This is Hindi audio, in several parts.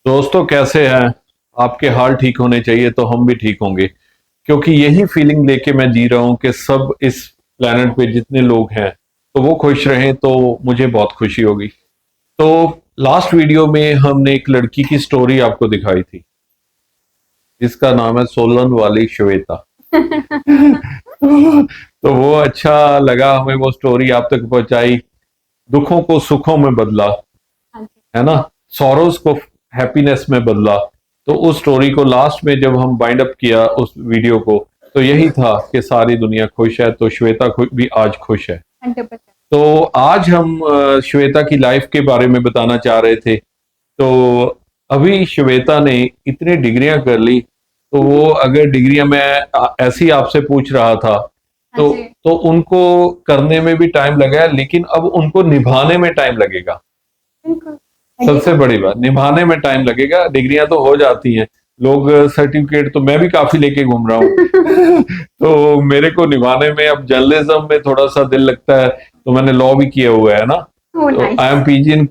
दोस्तों कैसे हैं। आपके हाल ठीक होने चाहिए तो हम भी ठीक होंगे, क्योंकि यही फीलिंग लेके मैं जी रहा हूं कि सब इस प्लेनेट पे जितने लोग हैं तो वो खुश रहें, तो मुझे बहुत खुशी होगी। तो लास्ट वीडियो में हमने एक लड़की की स्टोरी आपको दिखाई थी जिसका नाम है सोलन वाली श्वेता। तो वो अच्छा लगा, हमें वो स्टोरी आप तक पहुंचाई। दुखों को सुखों में बदला, है ना, सॉरोज को हैप्पीनेस में बदला। तो उस स्टोरी को लास्ट में जब हम बाइंड अप किया उस वीडियो को, तो यही था कि सारी दुनिया खुश है, तो श्वेता भी आज खुश है। 100%। तो आज हम श्वेता की लाइफ के बारे में बताना चाह रहे थे। तो अभी श्वेता ने इतनी डिग्रियां कर ली, तो वो अगर डिग्रियां मैं ऐसी आपसे पूछ रहा था हाँ तो जी। तो उनको करने में भी टाइम लगा है, लेकिन अब उनको निभाने में टाइम लगेगा। बिल्कुल। सबसे बड़ी बात, निभाने में टाइम लगेगा। डिग्रियां तो हो जाती हैं, लोग सर्टिफिकेट तो मैं भी काफी लेके घूम रहा हूँ। तो मेरे को निभाने में, अब जर्नलिज्म में थोड़ा सा दिल लगता है, तो मैंने लॉ भी किया हुआ है ना। ओह तो nice. I am PG in,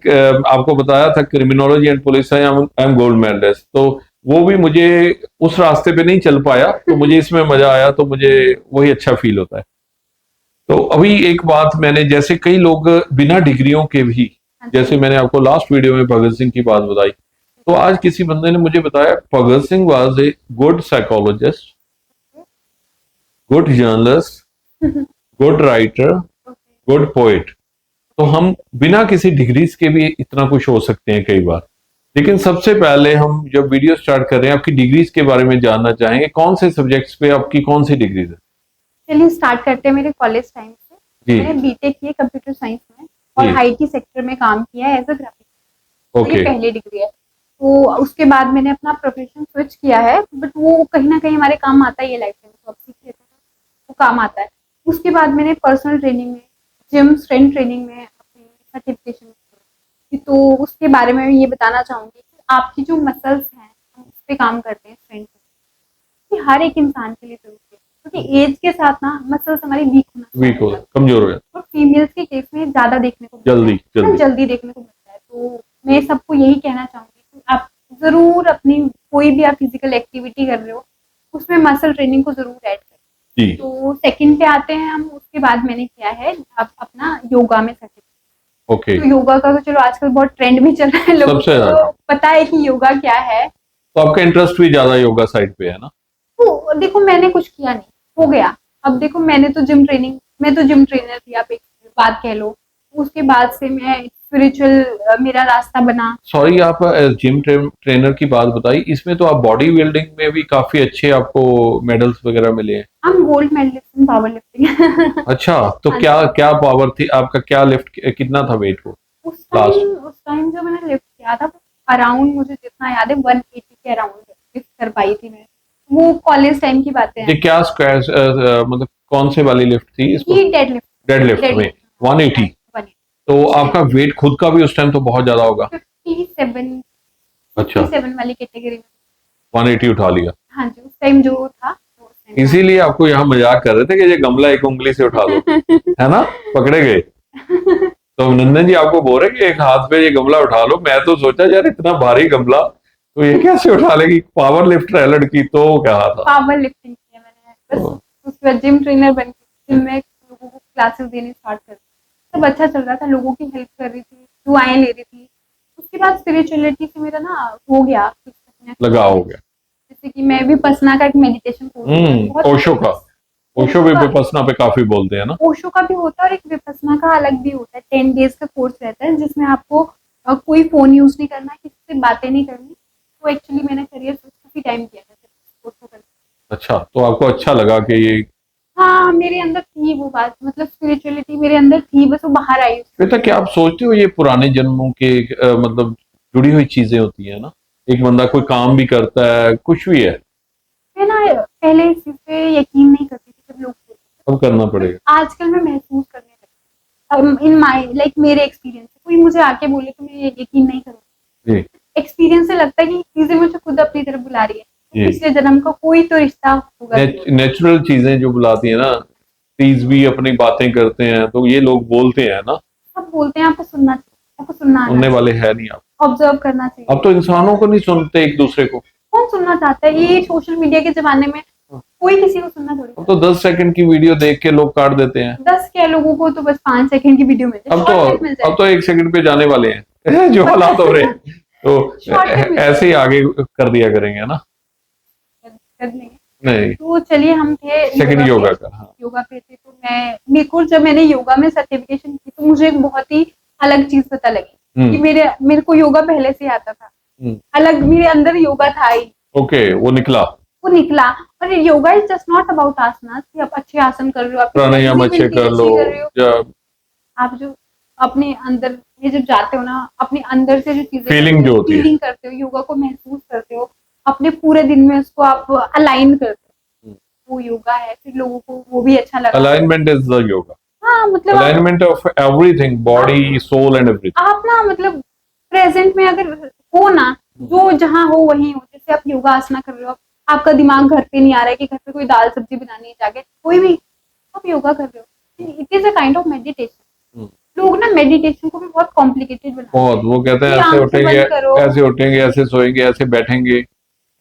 आपको बताया था criminology and police, I am gold medalist. तो वो भी मुझे उस रास्ते पे नहीं चल पाया, तो मुझे इसमें मजा आया, तो मुझे वही अच्छा फील होता है। तो अभी एक बात, मैंने जैसे कई लोग बिना डिग्रियों के भी, हाँ जी। जैसे मैंने आपको लास्ट वीडियो में भगत सिंह की बात बताई, तो आज किसी बंदे ने मुझे बताया Bhagat Singh was a good psychologist, good journalist, good writer, good poet. तो हम बिना किसी डिग्रीज के भी इतना कुछ हो सकते हैं कई बार। लेकिन सबसे पहले हम जब वीडियो स्टार्ट कर रहे हैं, आपकी डिग्रीज के बारे में जानना चाहेंगे। कौन से सब्जेक्ट्स पे आपकी कौन सी डिग्रीज है? चलिए स्टार्ट करते हैं मेरे कॉलेज टाइम से। जी मैंने बीटेक किया कंप्यूटर साइंस में और जी। आईटी सेक्टर में काम किया है एज अ ग्राफिक। तो ये ओके। पहली डिग्री है। तो उसके बाद मैंने अपना प्रोफेशन स्विच किया है, बट वो कहीं ना कहीं हमारे काम आता ही है लाइफ में, तो अब सीख लेते हैं, वो काम आता है। उसके बाद मैंने पर्सनल ट्रेनिंग में, जिम स्ट्रेंथ ट्रेनिंग में अपनी सर्टिफिकेशन की। तो उसके बारे में ये बताना चाहूंगी कि आपकी जो मसल्स हैं, हम उस पर काम करते हैं स्ट्रेंथ, कि हर एक इंसान के लिए जरूरी है, क्योंकि एज के साथ ना मसल्स हमारी वीक होना वीक स्टार्ट हो हो, जाती है। कमजोर हो जाता और फीमेल्स के केस में ज्यादा देखने को है, मिलता है, जल्दी है ना, जल्दी। जल्दी देखने को मिलता है। तो मैं सबको यही कहना चाहूंगी कि आप जरूर अपनी कोई भी आप फिजिकल एक्टिविटी कर रहे हो, उसमें मसल ट्रेनिंग को जरूर ऐड करें। जी। तो सेकंड पे आते हैं हम। उसके बाद मैंने किया है अपना योगा में सर्टिफिकेट। ओके। तो योगा का तो चलो आजकल बहुत ट्रेंड भी चल रहा है, लोगों सबसे को ज्यादा पता है कि योगा क्या है। तो आपका इंटरेस्ट भी ज्यादा योगा साइड पे है ना? तो देखो मैंने कुछ किया नहीं, हो गया। अब देखो मैंने तो जिम ट्रेनिंग, मैं तो जिम ट्रेनर थी, आप एक बात कह लो। उसके बाद से मैं स्पिरिचुअल मेरा रास्ता बना। सॉरी, आप जिम ट्रेनर की बात बताई, इसमें तो आप बॉडी बिल्डिंग में भी काफी अच्छे आपको मेडल्स वगैरह मिले हैं। हम गोल्ड मेडलिस्ट इन पावर लिफ्टिंग। अच्छा, तो हाँ क्या जी। क्या पावर थी आपका, क्या लिफ्ट कितना था वेट को लास्ट? उस टाइम जो मैंने लिफ्ट किया था, अराउंड मुझे जितना याद है 180 के अराउंड लिफ्ट कर पाई थी मैं। वो कॉलेज टाइम की बातें ये हैं। क्या स्क्वायर, मतलब कौन से वाली लिफ्ट थी इसको? ये dead lift. Dead lift dead में लिफ्ट 180? तो उस टाइम आपका वेट खुद का भी उस टाइम तो बहुत ज्यादा होगा। 57, अच्छा, 57 वाली कैटेगरी में। 180 उठा लिया। हाँ जी, उस टाइम जो था वो उस टाइम था। इसीलिए आपको यहाँ मजाक कर रहे थे कि ये गमला एक उंगली से उठा लो, है ना, पकड़े गए। तो नंदन जी आपको बोल रहे कि एक हाथ पे ये गमला उठा लो। मैं तो सोचा यार इतना भारी गमला तो ये कैसे उठा लेगी, पावर लिफ्टर है लड़की, तो कहा था। पावर लिफ्टिंग किया मैंने बस। तो, उसके बाद जिम ट्रेनर बन के जिम में लोगों को क्लासेस देनी स्टार्ट कर दी। सब अच्छा चल रहा था, लोगों की हेल्प कर रही थी, दुआएं ले रही थी। उसके बाद स्पिरिचुअलिटी से मेरा ना हो गया कुछ ना लगा कुछ। हो गया। जैसे कि मैं विपस्सना का एक मेडिटेशन कोर्स होता है, बहुत ओशो का। ओशो ओशो भी का। विपස්සना पे काफी बोलते हैं ना? ओशो का भी होता है और एक विपस्सना का अलग भी होता है। 10 डेज का कोर्स रहता है जिसमें आपको कोई फोन यूज नहीं करना, किसी से बातें नहीं करनी। तो एक्चुअली मैंने करियर काफी टाइम किया था कोर्स को करने। अच्छा, तो आपको अच्छा लगा कि ये? हाँ, मेरे अंदर थी वो बात, मतलब स्पिरिचुअलिटी मेरे अंदर थी, बस वो बाहर आई। बेटा, क्या आप सोचते हो ये पुराने जन्मों के मतलब जुड़ी हुई चीजें होती है ना? एक बंदा कोई काम भी करता है, कुछ भी है, मैं ना पहले इस चीज पे यकीन नहीं करती थी जब लोग बोलते थे, अब करना बट पड़ेगा। आजकल मैं महसूस करने लगी। इन माई लाइक मेरे एक्सपीरियंस से कोई मुझे आके बोले तो मैं यकीन नहीं करूँगी। जी एक्सपीरियंस से लगता है कि चीजें मुझे खुद अपनी तरफ बुला रही है। तो जी। पिछले जन्म का कोई तो रिश्ता होगा जरूर। नेचुरल चीजें जो बुलाती है ना, ट्रीज भी अपनी बातें करते हैं, तो ये लोग बोलते हैं ना। सब बोलते हैं, आपको सुनना चाहिए। आपको सुनना आना सुनने वाले है नहीं आप। चाहिए, ऑब्जर्व करना चाहिए। अब तो इंसानों को नहीं सुनते एक दूसरे को। कौन सुनना चाहता है? ये सोशल मीडिया के जमाने में कोई किसी को सुनना थोड़ी। अब तो 10 सेकंड की वीडियो देख के लोग काट देते हैं। 10 क्या, लोगों को तो बस 5 सेकंड की वीडियो मिल जाए, शॉर्ट क्लिप मिल जाए। अब तो 1 सेकंड पे जाने वाले हैं जो हालात हो रहे हैं, तो Shortcut में। ऐसे ही आगे कर दिया करेंगे ना। कर लेंगे। नहीं, तो चलिए, हम थे सेकंड योगा पे। का। हाँ। योगा पे थे, तो मेरे को जब मैंने योगा में सर्टिफिकेशन की, तो मुझे एक बहुत ही अलग चीज पता लगी कि मेरे को योगा पहले से आता था, अलग मेरे अंदर योगा था ही। ओके, वो निकला। और yoga is just not about asana कि आप अच्छे आसन कर रहे हो, आपकी प्राणायाम अच्छे flexibility कर लो, अच्छी कर रहे हो। या आप जो अपने अंदर में जब जाते हो ना, अपने अंदर से जो चीजें फीलिंग जो होती है, फीलिंग करते हो, योगा को महसूस करते हो, अपने पूरे दिन में उसको आप अलाइन करते हो, वो योगा है। फिर लोगों को वो भी अच्छा लगा। Alignment is the yoga. हाँ, मतलब alignment of everything, body, soul and everything. आप ना, मतलब प्रेजेंट में अगर हो ना, जो जहाँ हो वहीं हो। जैसे आप योगा आसना कर रहे हो, आपका दिमाग घर पे नहीं आ रहा है कि घर पे कोई दाल सब्जी बनानी है जाके, कोई भी, आप योगा कर रहे हो। It is a kind of meditation. लोग ना मेडिटेशन को भी बहुत कॉम्प्लिकेटेड बनाते हैं। बहुत, वो कहते हैं ऐसे उठेंगे, ऐसे सोएंगे, ऐसे बैठेंगे,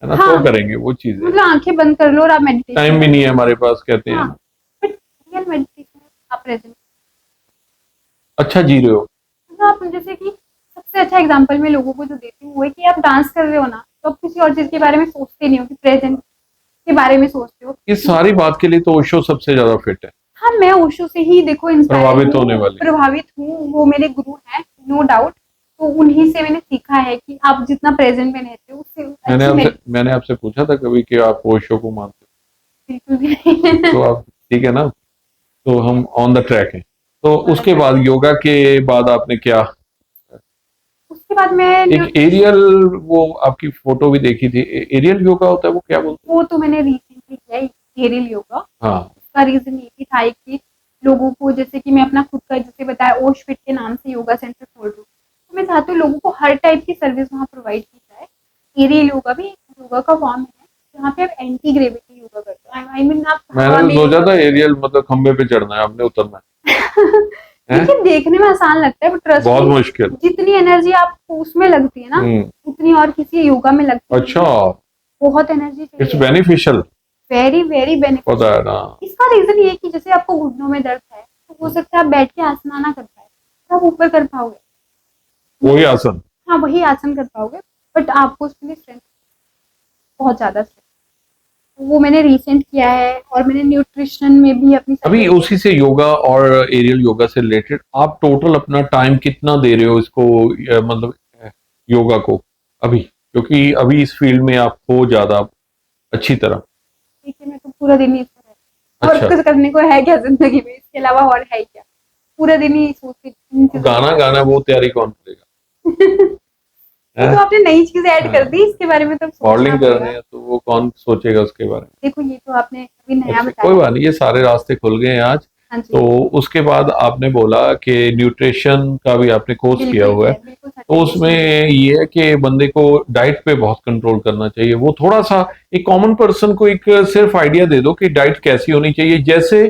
है ना। हाँ, तो करेंगे वो चीजें, मतलब आंखें बंद कर लो और आप मेडिटेशन। टाइम भी नहीं है हमारे पास, कहते हैं। बट रियल मेडिटेशन आप प्रेजेंट अच्छा जी रहे हो। आप, जैसे कि सबसे अच्छा एग्जांपल मैं लोगों को जो देती हूँ वो है कि आप डांस कर रहे हो ना, तो आप किसी और चीज के बारे में सोचते नहीं हो, कि प्रेजेंट के बारे में सोचते हो। इस सारी बात के लिए तो ओशो सबसे ज्यादा फिट है। हाँ, मैं ओशो से ही देखो प्रभावित हूँ, वो मेरे गुरु हैं, नो डाउट। तो उन्हीं से मैंने सीखा है कि आप जितना प्रेजेंट में रहते हो उससे मैंने आपसे पूछा था कभी कि आप ओशो को मानते बिल्कुल भी नहीं। हो, तो आप ठीक है ना, तो हम ऑन द ट्रैक हैं। तो उसके बाद योगा के बाद आपने क्या, उसके बाद मैं एक एरियल, वो आपकी फोटो भी देखी थी, एरियल योगा होता है, वो क्या बोलते हैं? वो तो मैंने रिसेंटली किया एरियल योगा। हाँ। उसका रीजन ये भी था कि लोगों को, जैसे कि मैं अपना खुद का, जैसे बताया, ओश फिट के नाम से योगा सेंटर खोल रही हूँ, तो मैं चाहती हूँ लोगों को हर टाइप की सर्विस वहाँ प्रोवाइड की जाए। एरियल योगा भी एक योगा का फॉर्म है, जहाँ पे आप एंटी ग्रेविटी योगा करते हो। आई मीन आप, मैंने सोचा था एरियल मतलब खंबे पे चढ़ना है, आपने उतरना है। देखिए, देखने में आसान लगता है, बट ट्रस्ट बहुत मुश्किल। जितनी एनर्जी आपको उसमें लगती है ना, उतनी और किसी योगा में लगती है। अच्छा, बहुत एनर्जी चाहिए। It's beneficial, very very beneficial. पता है ना। इसका रीजन ये है कि जैसे आपको घुटनों में दर्द है, तो हो सकता है आप बैठ के आसन ना कर पाए, तो आप ऊपर कर पाओगे वही आसन। हाँ, वही आसन कर पाओगे, बट आपको उसके लिए स्ट्रेंथ, बहुत ज्यादा स्ट्रेंथ। वो मैंने रिसेंट किया है, और मैंने न्यूट्रिशन में भी अपनी अभी उसी से योगा और एरियल योगा से रिलेटेड आप टोटल अपना टाइम कितना दे रहे हो इसको, मतलब योगा को अभी, क्योंकि अभी इस फील्ड में आप हो ज्यादा अच्छी तरह। देखिए, मैं तो पूरा दिन ही इसमें रहती हूँ। और कुछ करने को है क्या जिंदगी में, इसके अलावा और है क्या? पूरा दिन ही सोचती। गाना वो तैयारी कौन करेगा? तो आपने नई चीज ऐड कर दी इसके बारे में, तो मॉडलिंग कर रहे हैं, तो वो कौन सोचेगा उसके बारे में। देखो, ये तो आपने अभी नया बताया। कोई बात नहीं, ये सारे रास्ते खुल गए हैं आज। तो उसके बाद आपने बोला कि न्यूट्रिशन का भी आपने कोर्स किया हुआ है, तो उसमें ये है कि बंदे को डाइट पे बहुत कंट्रोल करना चाहिए। वो थोड़ा सा एक कॉमन पर्सन को एक सिर्फ आइडिया दे दो कि डाइट कैसी होनी चाहिए। जैसे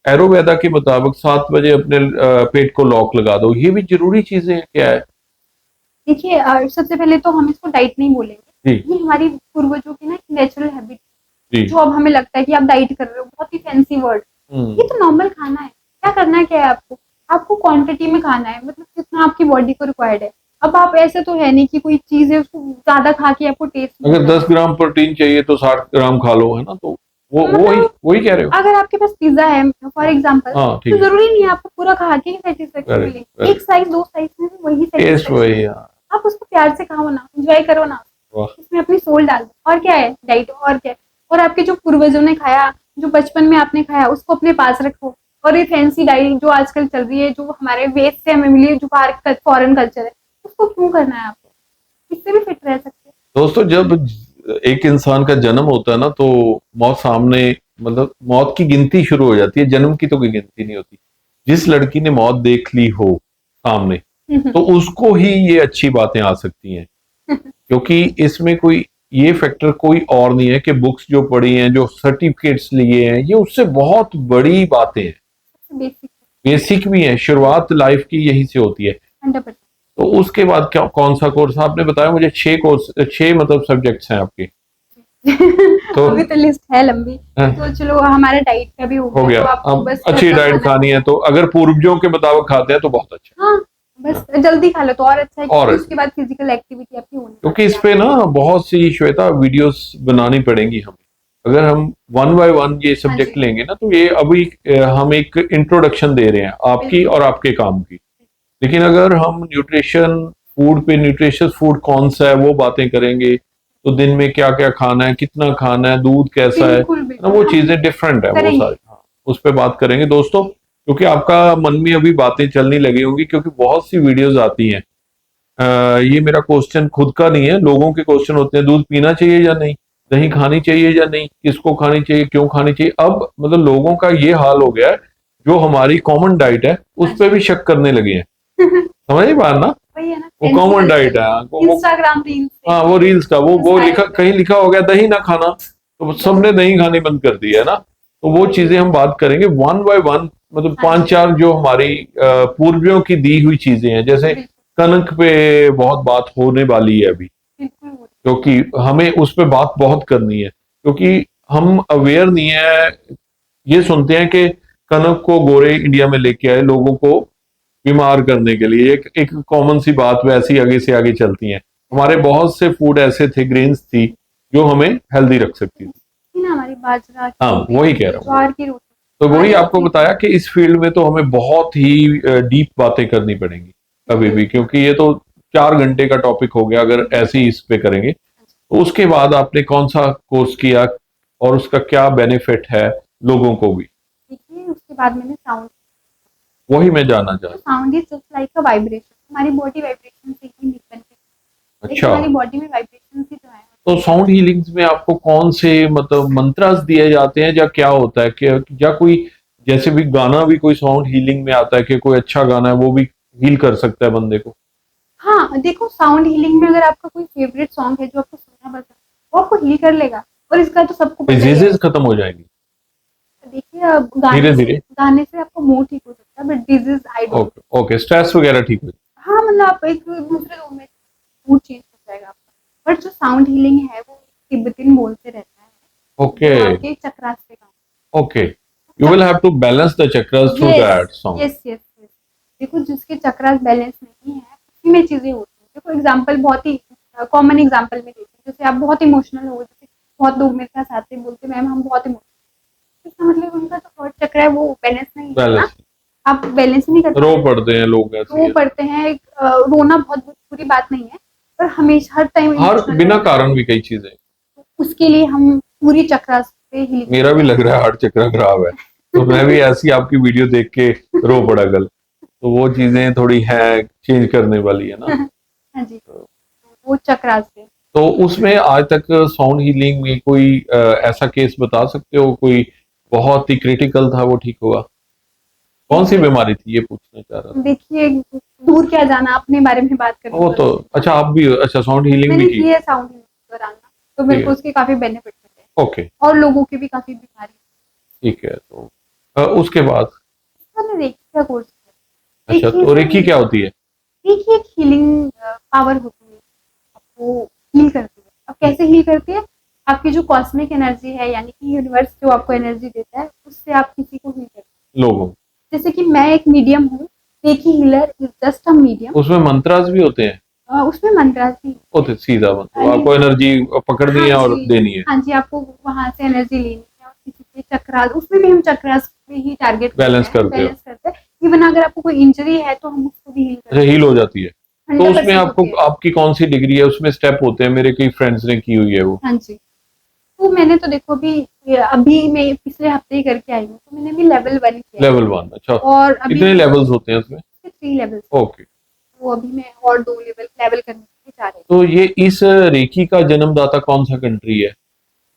एरोवेदा के मुताबिक 7 बजे अपने पेट को लॉक लगा दो, ये भी जरूरी चीजें हैं। क्या है, देखिए, सबसे पहले तो हम इसको डाइट नहीं बोलेंगे, ये हमारी पूर्वजों की ना नेचुरल हैबिट, जो अब हमें लगता है कि आप डाइट कर रहे हो, बहुत ही फैंसी वर्ड। ये तो नॉर्मल खाना है। क्या करना है, क्या है आपको क्वांटिटी में खाना है, मतलब जितना आपकी बॉडी को रिक्वायर्ड है। अब आप ऐसे तो है नहीं कि कोई चीज है उसको ज्यादा खा के आपको टेस्ट, अगर 10 ग्राम प्रोटीन चाहिए तो 60 ग्राम खा लो, है ना। तो वही कह रहे हो। अगर आपके पास पिज्जा है फॉर एग्जांपल, तो जरूरी नहीं है आपको पूरा खा के ही सेटिस्फेक्शन मिले। एक साइज 2 साइज में वही सेटिस्फेक्शन, आप उसको प्यार से खाओ ना, एंजॉय करो ना, इसमें अपनी सोल डाल दो। और क्या है डाइट, और क्या है। और आपके जो पूर्वजों ने खाया, जो बचपन में आपने खाया, उसको अपने पास रखो। और ये फैंसी डाइट जो आजकल चल रही है, जो हमारे वेस्ट से हमें मिली, जो फॉरेन कल्चर है, उसको क्यों करना है आपको? इससे भी फिट रह सकते हैं। दोस्तों, जब एक इंसान का जन्म होता है ना, तो मौत सामने, मतलब मौत की गिनती शुरू हो जाती है, जन्म की तो कोई गिनती नहीं होती। जिस लड़की ने मौत देख ली हो सामने, तो उसको ही ये अच्छी बातें आ सकती हैं, क्योंकि इसमें कोई ये फैक्टर कोई और नहीं है कि बुक्स जो पढ़ी हैं, जो सर्टिफिकेट्स लिए हैं, ये उससे बहुत बड़ी बातें हैं। बेसिक भी है, शुरुआत लाइफ की यही से होती है। 100%। तो उसके बाद क्या कौन सा कोर्स आपने बताया मुझे? 6 मतलब सब्जेक्ट्स हैं आपके। तो अभी तो लिस्ट है लंबी, हाँ, तो चलो हमारा डाइट का भी हो हो गया, गया। तो आपको अब बस घर अच्छी का डाइट खाना खानी है तो अगर पूर्वजों के मुताबिक खाते हैं तो बहुत अच्छा हाँ बस जल्दी खा लो तो और अच्छा है, और क्योंकि उसके बाद फिजिकल एक्टिविटी आपकी होने क्योंकि वाली इस है। पे ना बहुत सी श्वेता वीडियोस बनानी पड़ेंगी हमें। अगर हम वन बाय वन ये हाँ जी, सब्जेक्ट लेंगे ना तो ये अभी हम एक इंट्रोडक्शन दे रहे हैं आपकी बिल्कुल और आपके काम की। लेकिन अगर हम न्यूट्रिशन फूड पे न्यूट्रिशियस फूड कौन सा है वो बातें करेंगे तो दिन में क्या क्या खाना है, कितना खाना है, दूध कैसा है बिल्कुल ना, बिल्कुल वो हम चीजें डिफरेंट है वो करेंगे। सारी। हाँ, उस पर बात करेंगे दोस्तों, क्योंकि आपका मन में अभी बातें चलने लगी होंगी क्योंकि बहुत सी वीडियोस आती हैं। ये मेरा क्वेश्चन खुद का नहीं है, लोगों के क्वेश्चन होते हैं, दूध पीना चाहिए या नहीं, दही खानी चाहिए या नहीं, किसको खानी चाहिए, क्यों खानी चाहिए। अब मतलब लोगों का ये हाल हो गया है, जो हमारी कॉमन डाइट है उस हाँ पर जी भी शक करने लगे हैं। समझ नहीं पा रहा ना, वही है ना, वो फैंसी कॉमन कल्चर, डाइट है। हाँ, वो इंस्टाग्राम रील्स हाँ वो देखिए, रील्स का वो लिखा इंस्पायर कहीं कर, लिखा हो गया दही ना खाना, तो सबने दही खानी बंद कर दी है ना। तो वो चीजें हम बात करेंगे वन बाय वन, मतलब हाँ पांच जी चार जो हमारी पूर्वजों की दी हुई चीजें हैं। जैसे बिल्कुल कनक पे बहुत बात होने वाली है अभी, बिल्कुल वो- क्योंकि हमें उस पे बात बहुत करनी है, क्योंकि हम अवेयर नहीं है। ये सुनते हैं कि कनक को गोरे इंडिया में लेके आए लोगों को बीमार करने के लिए, एक कॉमन सी बात वैसी आगे से आगे चलती है। हमारे बहुत से फूड ऐसे थे, ग्रेन्स थी जो हमें हेल्दी रख सकती थी। थी ना हमारी बाजरा की हाँ रोटी वही कह होती है, रहा हूँ। ज्वार की रोटी, तो वही सारी आपको अपनी बताया कि इस फील्ड में तो हमें बहुत ही डीप बातें करनी पड़ेंगी कभी भी, क्योंकि ये तो 4 घंटे का टॉपिक हो गया अगर ऐसे ही इस पे करेंगे। तो उसके बाद आपने कौन सा कोर्स किया और उसका क्या बेनिफिट है लोगों को भी, देखिए उसके बाद मैंने साउंड, वही मैं जानना चाह तो रहा sound is just like a vibration, हमारी बॉडी वाइब्रेशन से ही बनती हूँ। है, एक हमारी अच्छा, बॉडी में वाइब्रेशन ही जो है। तो साउंड हीलिंग्स में आपको कौन से मतलब मंत्रास दिए जाते हैं या क्या होता है कि या कोई जैसे भी गाना भी कोई साउंड हीलिंग में आता है कि कोई अच्छा गाना है वो भी हील कर सकता है बंदे को? हाँ देखो साउंड हीलिंग में अगर आपका कोई फेवरेट सॉन्ग है जो आपको सुनना पसंद है, वो आपको हील कर लेगा, और इसका तो सबको पता ही है। डिजीजेस खत्म हो जाएंगी देखिए अब धीरे धीरे? गाने से आपका मूड ठीक हो सकता है, but disease I don't. Okay okay, stress वगैरह ठीक हो हाँ मतलब आप एक दूसरे रूम में मूड चेंज हो जाएगा आपका, बट जो साउंड हीलिंग है वो तिब्बतिन बोल से रहता है, ओके जो आपके चक्रास पे काम। Okay, you will have to balance the chakras through yes that song. Yes yes yes, देखो जिसके चक्रास बैलेंस नहीं है उसी में चीजें होती हैं। देखो एग्जांपल बहुत ही कॉमन एग्जांपल में देती हूँ, जैसे आप बहुत इमोशनल हो, जैसे बहुत लोग मेरे पास आते हैं बोलते मैम हम बहुत इमोशनल, इसका मतलब उनका जो हर्ट चक्र है वो बैलेंस नहीं है ना, बैलेंस आप बैलेंस ही नहीं कर रो पा रहे। पड़ते हैं लोग ऐसे रो ही, पड़ते हैं, रोना बहुत बुरी बात नहीं है, पर हमेशा हर टाइम हर इमोशनल बिना रहना, कारण भी कई चीजें। उसके लिए हम पूरी चक्रास पे हीलिंग मेरा भी लग रहा है हार्ट चक्र खराब है, तो मैं भी ऐसी आपकी वीडियो देख के रो पड़ा कल। तो वो चीजें थोड़ी है चेंज करने वाली है ना। हाँ जी, वो चक्रास पे। तो उसमें आज तक साउंड हीलिंग में कोई ऐसा केस बता सकते हो, कोई बहुत ही क्रिटिकल था वो ठीक हुआ? कौन सी बीमारी थी ये पूछना चाह रहा था। देखिए दूर क्या जाना, अपने बारे में बात करनी वो तो तो अच्छी है ना। अच्छा, आप भी अच्छा साउंड हीलिंग भी मैंने की? की है साउंड दौरान ना, तो मेरे ठीक को है, उसके काफी बेनिफिट मिले हैं, ओके, और लोगों की भी काफी बीमारी। ठीक है। तो उसके बाद मैंने रेकी का कोर्स किया, अच्छा, रेकी तो से रेकी क्या होती है? रेकी एक हीलिंग पावर होती है, आपको हील करती है। अब कैसे हील करती है, आपकी जो कॉस्मिक एनर्जी है, यानी कि यूनिवर्स जो आपको एनर्जी देता है, उससे आप किसी को हील करते लोगों, हैं। जैसे कि मैं एक मीडियम हूँ, recce healer is just a medium, उसमें मंत्रास भी होते हैं? उसमें मंत्रास भी होते सीधा मतलब यानी आपको एनर्जी पकड़नी हाँ है और जी, देनी है, हाँ जी, आपको वहाँ से एनर्जी लेनी है, और किसी के चक्रास, उसमें भी हम चक्रास पे ही टारगेट करते बैलेंस हैं, करते हो। बैलेंस करते हैं। इवन अगर आपको कोई इंजरी है तो हम उसको भी हील अच्छा, करते हील हो जाती है? हैं, तो उसमें 100% आपको होती है। आपकी कौन सी डिग्री है, उसमें स्टेप होते हैं? मेरे कई फ्रेंड्स ने की हुई है वो। हाँ जी, तो मैंने तो देखो अभी मैं पिछले हफ्ते ही करके आई हूँ, तो मैंने भी लेवल 1 किया है, लेवल 1, अच्छा, और अभी कितने लेवल्स होते हैं उसमें? 3 लेवल, ओके। तो अभी मैं और 2 लेवल लेवल करने की चाह रही तो ये इस रेकी का जन्मदाता कौन सा कंट्री है?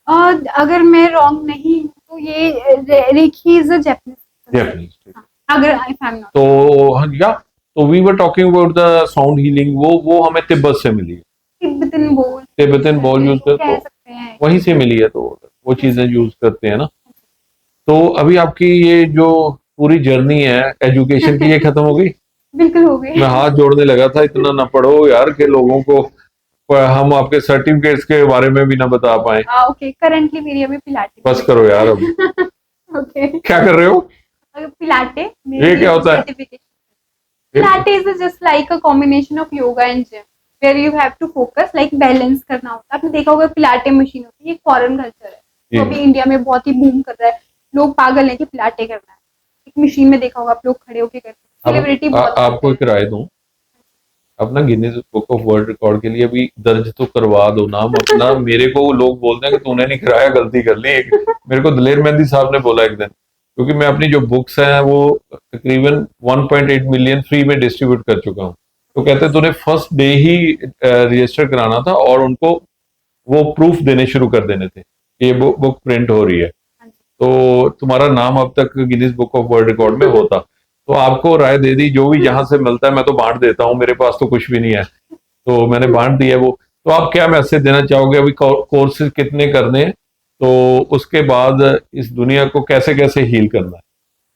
हूँ। और अगर मैं रॉन्ग नहीं हूँ तो ये reiki is a Japanese, Japanese. अगर इफ आई एम नॉट, तो हाँ, या तो we were talking about the sound healing, वो हमें तिब्बत से मिली है। तिब्बतन बोल तिब्बतन बॉल यूज कर, कह तो सकते हैं। वहीं से मिली है, तो वो चीजें यूज करते हैं ना। तो अभी आपकी ये जो पूरी जर्नी है एजुकेशन की, ये खत्म हो गई? बिल्कुल हो गई। मैं हाथ जोड़ने लगा था, इतना ना पढ़ो यार कि लोगों को हम आपके सर्टिफिकेट्स के बारे में भी ना बता पाए। ओके, करंटली मेरी अभी पिलाटे बस करो यार अब। ओके। क्या कर रहे हो? पिलाटे ये मेरी क्या होता है? Certificate. Pilates is just like a combination of yoga and gym where you have to focus like balance करना होता है। आपने देखा होगा पिलाटे मशीन होती है, एक फॉरेन कल्चर है तो अभी इंडिया में बहुत ही बूम कर रहा है। लोग पागल हैं कि पिलाटे करना है। एक मशीन में देखा होगा आप लोग खड़े होके करते हैं, सेलिब्रिटी बहुत आपको एक राय दूं, अपना Guinness book of world record के लिए अभी दर्ज तो करवा दो नाम अपना। मेरे को लोग बोलते हैं कि तूने नहीं कराया, गलती कर ली। एक मेरे को दलेर मेहंदी साहब ने बोला एक दिन, क्योंकि मैं अपनी जो बुक्स हैं वो तकरीबन 1.8 मिलियन फ्री में डिस्ट्रीब्यूट कर चुका हूँ। तो कहते तूने फर्स्ट डे ही रजिस्टर कराना था और उनको वो प्रूफ देने शुरू कर देने थे कि ये बुक प्रिंट हो रही है, तो तुम्हारा नाम अब तक Guinness book of world record में होता। तो आपको राय दे दी, जो भी जहां से मिलता है मैं तो बांट देता हूँ, मेरे पास तो कुछ भी नहीं है, तो मैंने बांट दिया वो। तो आप क्या मैसेज देना चाहोगे? अभी कोर्सेज कितने करने हैं, तो उसके बाद इस दुनिया को कैसे कैसे हील करना है?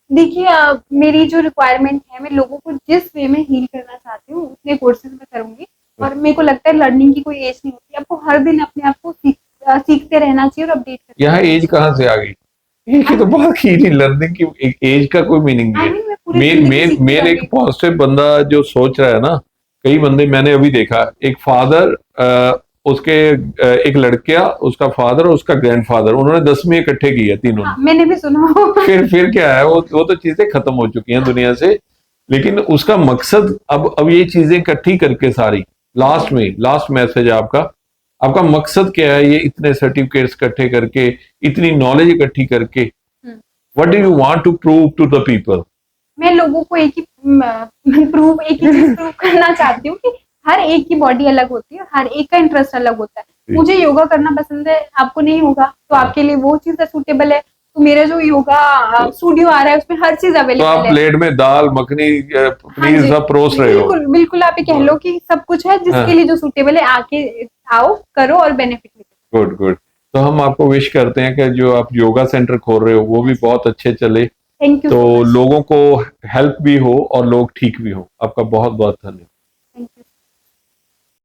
देखिए मेरी जो रिक्वायरमेंट है, मैं लोगों को जिस वे में हील करना चाहती हूँ उतने कोर्सेज में करूंगी। और मेरे को लगता है लर्निंग की कोई एज नहीं होती, आपको हर दिन अपने आप को सीखते रहना चाहिए और अपडेट करते यहाँ एज कहाँ से आ गई? एज की तो बात की नहीं, लर्निंग की एज का कोई मीनिंग नहीं है। मेन एक पॉजिटिव बंदा जो सोच रहा है ना, कई बंदे मैंने अभी देखा, एक फादर उसके एक लड़का, उसका फादर और उसका ग्रैंडफादर, उन्होंने 10वीं इकट्ठे की है तीनों ने। मैंने भी सुना। फिर क्या है, वो तो चीजें खत्म हो चुकी हैं दुनिया से। लेकिन उसका मकसद अब ये चीजें इकट्ठी करके सारी, लास्ट मैसेज आपका, आपका मकसद क्या है? ये इतने सर्टिफिकेट्स इकट्ठे करके, इतनी नॉलेज इकट्ठी करके, what do you want to prove to the people? मैं लोगों को एक ही चीज प्रूव करना चाहती हूँ कि हर एक की बॉडी अलग होती है, हर एक का इंटरेस्ट अलग होता है। मुझे योगा करना पसंद है, आपको नहीं होगा, तो आपके लिए वो चीज सूटेबल है। तो मेरा जो योगा स्टूडियो आ रहा है उसमें हर चीज अवेलेबल है। तो आप प्लेट में दाल मखनी पनीर सब परोस रहे हो। बिल्कुल बिल्कुल, आप ये कह लो कि सब कुछ है, जिसके लिए जो सूटेबल है आके आओ, करो और बेनिफिट लो। Good good. तो हम आपको विश करते हैं कि जो आप योगा सेंटर खोल रहे हो वो भी बहुत अच्छे चले, थैंक यू। तो लोगों को हेल्प भी हो और लोग ठीक भी हो। आपका बहुत बहुत धन्यवाद।